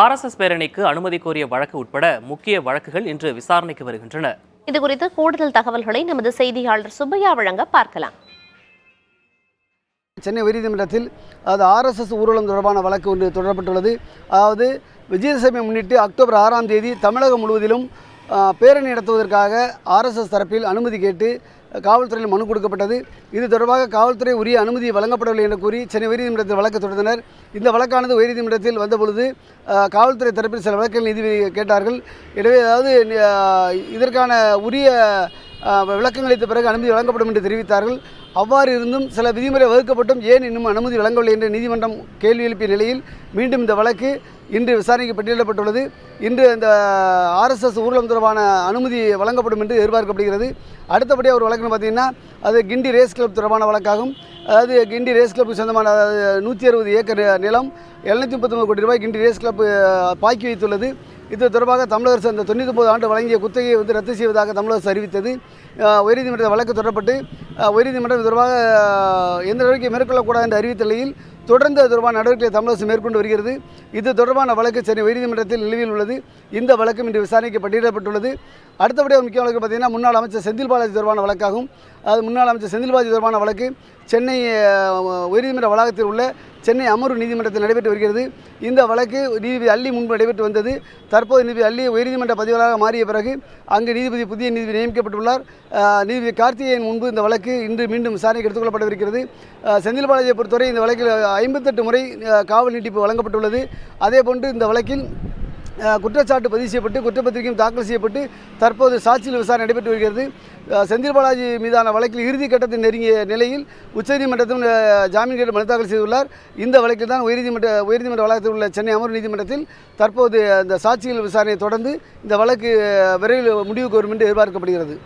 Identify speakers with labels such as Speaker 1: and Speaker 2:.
Speaker 1: RSS பேரணிக்கு அனுமதி கோரிய வழக்கு உட்பட முக்கிய வழக்குகள் இன்று விசாரணைக்கு வருகின்றன.
Speaker 2: இதுகுறித்து கூடுதல் தகவல்களை நமது செய்தியாளர் சுப்பையா வழங்க பார்க்கலாம்.
Speaker 3: சென்னை உயர்நீதிமன்றத்தில் ஆர்எஸ்எஸ் ஊர்வலம் தொடர்பான வழக்கு ஒன்று தொடரப்பட்டுள்ளது. அதாவது விஜயதசமியை முன்னிட்டு அக்டோபர் 6ஆம் தேதி தமிழகம் முழுவதிலும் பேரணி நடத்துவதற்காக ஆர்எஸ்எஸ் தரப்பில் அனுமதி கேட்டு காவல்துறையில் மனு கொடுக்கப்பட்டது. இது தொடர்பாக காவல்துறை உரிய அனுமதி வழங்கப்படவில்லை என கூறி சென்னை உயர்நீதிமன்றத்தில் வழக்கு தொடர்ந்தனர். இந்த வழக்கானது உயர்நீதிமன்றத்தில் வந்தபொழுது காவல்துறை தரப்பில் சில வழக்குகள் நீதிபதி கேட்டார்கள். எனவே இதற்கான உரிய விளக்கங்களை பிறகு அனுமதி வழங்கப்படும் என்று தெரிவித்தார்கள். அவ்வாறு இருந்தும் சில விதிமுறை வகுக்கப்பட்டும் ஏன் இன்னும் அனுமதி வழங்கவில்லை என்று நீதிமன்றம் கேள்வி எழுப்பிய நிலையில் மீண்டும் இந்த வழக்கு இன்று விசாரணைக்கு பட்டியலிடப்பட்டுள்ளது. இன்று இந்த ஆர்எஸ்எஸ் ஊர்வலம் தொடர்பான அனுமதி வழங்கப்படும் என்று எதிர்பார்க்கப்படுகிறது. அடுத்தபடியாக ஒரு வழக்குன்னு பார்த்தீங்கன்னா அது கிண்டி ரேஸ் கிளப் தொடர்பான வழக்காகும். அதாவது கிண்டி ரேஸ் கிளப்புக்கு சொந்தமான 160 ஏக்கர் நிலம் 739 கோடி ரூபாய் கிண்டி ரேஸ் கிளப் பாக்கி வைத்துள்ளது. இது தொடர்பாக தமிழக அரசு அந்த 99 ஆண்டு வழங்கிய குத்தகையை ரத்து செய்வதாக தமிழக அரசு அறிவித்தது. உயர்நீதிமன்றத்தில் வழக்கு தொடரப்பட்டு உயர்நீதிமன்றம் தொடர்பாக எந்த நடவடிக்கை மேற்கொள்ளக்கூடாது என்று அறிவித்த நிலையில் தொடர்ந்து அது தொடர்பான நடவடிக்கைகளை தமிழக அரசு மேற்கொண்டு வருகிறது. இது தொடர்பான வழக்கு சென்னை உயர்நீதிமன்றத்தில் நிலுவையில் உள்ளது. இந்த வழக்கும் இன்று விசாரணைக்கு பட்டியலிடப்பட்டுள்ளது. அடுத்தபடியாக முக்கிய வழக்கு பார்த்தீங்கன்னா முன்னாள் அமைச்சர் செந்தில் பாலாஜி தொடர்பான வழக்காகும். அது முன்னாள் அமைச்சர் செந்தில் பாலாஜி தொடர்பான வழக்கு சென்னை உயர்நீதிமன்ற வளாகத்தில் உள்ள சென்னை அமர்வு நீதிமன்றத்தில் நடைபெற்று வருகிறது. இந்த வழக்கு நீதிபதி அள்ளி முன்பு நடைபெற்று வந்தது. தற்போது நீதிபதி அள்ளி உயர்நீதிமன்ற பதிவாளராக மாறிய பிறகு அங்கு புதிய நீதிபதி நியமிக்கப்பட்டுள்ளார். நீதிபதி கார்த்திகேயன் முன்பு இந்த வழக்கு இன்று மீண்டும் விசாரணைக்கு எடுத்துக்கொள்ளப்பட்டிருக்கிறது. செந்தில் பாலாஜியை பொறுத்தவரை இந்த வழக்கில் 58 முறை காவல் நீட்டிப்பு வழங்கப்பட்டுள்ளது. அதேபோன்று இந்த வழக்கில் குற்றச்சாட்டு பதிவு செய்யப்பட்டு குற்றப்பத்திரிகையும் தாக்கல் செய்யப்பட்டு தற்போது சாட்சியில் விசாரணை நடைபெற்று வருகிறது. செந்தில் பாலாஜி மீதான வழக்கில் இறுதி கட்டத்தில் நெருங்கிய நிலையில் உச்சநீதிமன்றத்தில் ஜாமீன் கேட்டு மனு தாக்கல் செய்துள்ளார். இந்த வழக்கில் தான் உயர்நீதிமன்ற வளாகத்தில் உள்ள சென்னை அமர்வு நீதிமன்றத்தில் தற்போது அந்த சாட்சிகள் விசாரணையை தொடர்ந்து இந்த வழக்கு விரைவில் முடிவுக்கு வரும் என்று எதிர்பார்க்கப்படுகிறது.